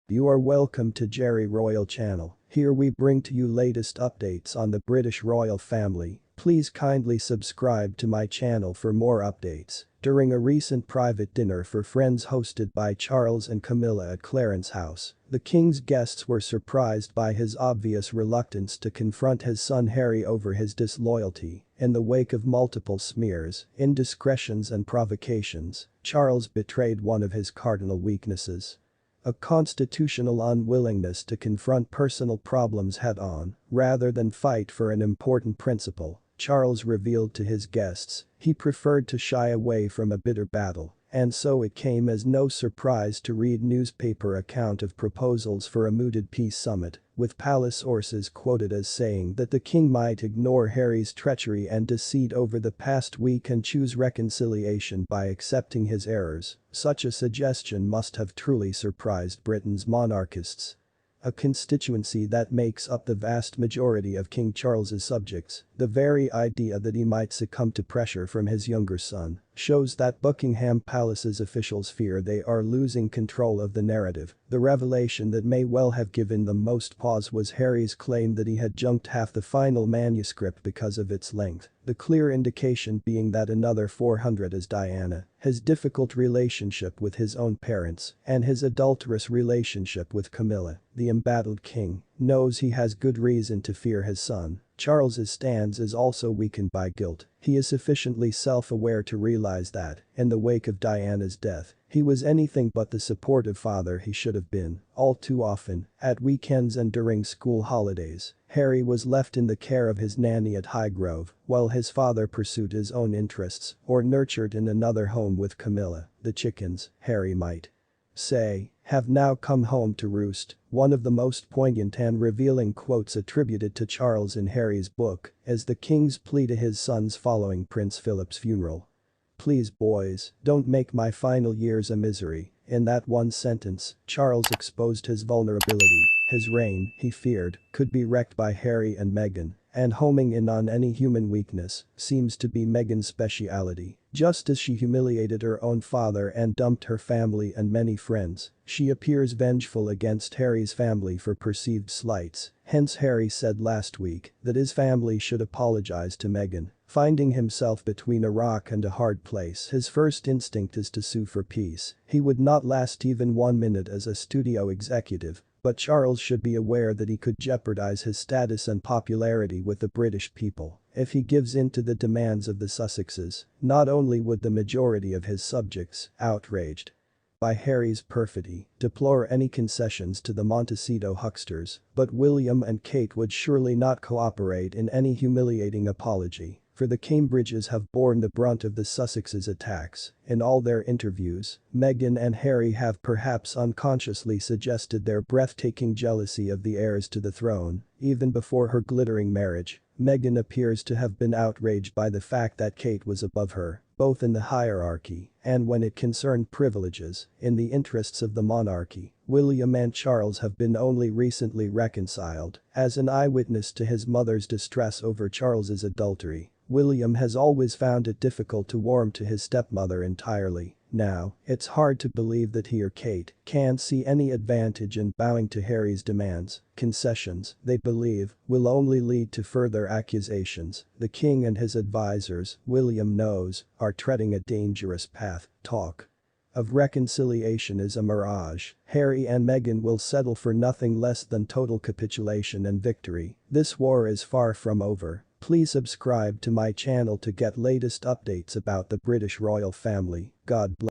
You are welcome to Jerry Royal Channel. Here we bring to you latest updates on the British royal family. Please kindly subscribe to my channel for more updates. During a recent private dinner for friends hosted by Charles and Camilla at Clarence House, the King's guests were surprised by his obvious reluctance to confront his son Harry over his disloyalty. In the wake of multiple smears, indiscretions and provocations, Charles betrayed one of his cardinal weaknesses: a constitutional unwillingness to confront personal problems head-on, rather than fight for an important principle. Charles revealed to his guests he preferred to shy away from a bitter battle, and so it came as no surprise to read newspaper account of proposals for a mooted peace summit, with palace sources quoted as saying that the king might ignore Harry's treachery and deceit over the past week and choose reconciliation by accepting his errors. Such a suggestion must have truly surprised Britain's monarchists, a constituency that makes up the vast majority of King Charles's subjects. The very idea that he might succumb to pressure from his younger son shows that Buckingham Palace's officials fear they are losing control of the narrative. The revelation that may well have given them most pause was Harry's claim that he had junked half the final manuscript because of its length, the clear indication being that another 400 as Diana, his difficult relationship with his own parents, and his adulterous relationship with Camilla, the embattled king, knows he has good reason to fear his son. Charles's stance is also weakened by guilt. He is sufficiently self-aware to realize that, in the wake of Diana's death, he was anything but the supportive father he should have been. All too often, at weekends and during school holidays, Harry was left in the care of his nanny at Highgrove, while his father pursued his own interests or nurtured in another home with Camilla. The chickens, Harry might say, have now come home to roost. One of the most poignant and revealing quotes attributed to Charles in Harry's book is the king's plea to his sons following Prince Philip's funeral: "Please boys, don't make my final years a misery." In that one sentence, Charles exposed his vulnerability. His reign, he feared, could be wrecked by Harry and Meghan, and homing in on any human weakness seems to be Meghan's speciality. Just as she humiliated her own father and dumped her family and many friends, she appears vengeful against Harry's family for perceived slights. Hence Harry said last week that his family should apologize to Meghan. Finding himself between a rock and a hard place, his first instinct is to sue for peace. He would not last even 1 minute as a studio executive, but Charles should be aware that he could jeopardize his status and popularity with the British people. If he gives in to the demands of the Sussexes, not only would the majority of his subjects, outraged by Harry's perfidy, deplore any concessions to the Montecito hucksters, but William and Kate would surely not cooperate in any humiliating apology. For the Cambridges have borne the brunt of the Sussexes' attacks. In all their interviews, Meghan and Harry have perhaps unconsciously suggested their breathtaking jealousy of the heirs to the throne. Even before her glittering marriage, Meghan appears to have been outraged by the fact that Kate was above her, both in the hierarchy and when it concerned privileges. In the interests of the monarchy, William and Charles have been only recently reconciled. As an eyewitness to his mother's distress over Charles's adultery, William has always found it difficult to warm to his stepmother entirely. Now, it's hard to believe that he or Kate can see any advantage in bowing to Harry's demands. Concessions, they believe, will only lead to further accusations. The king and his advisors, William knows, are treading a dangerous path. Talk of reconciliation is a mirage. Harry and Meghan will settle for nothing less than total capitulation and victory. This war is far from over. Please subscribe to my channel to get latest updates about the British royal family. God bless.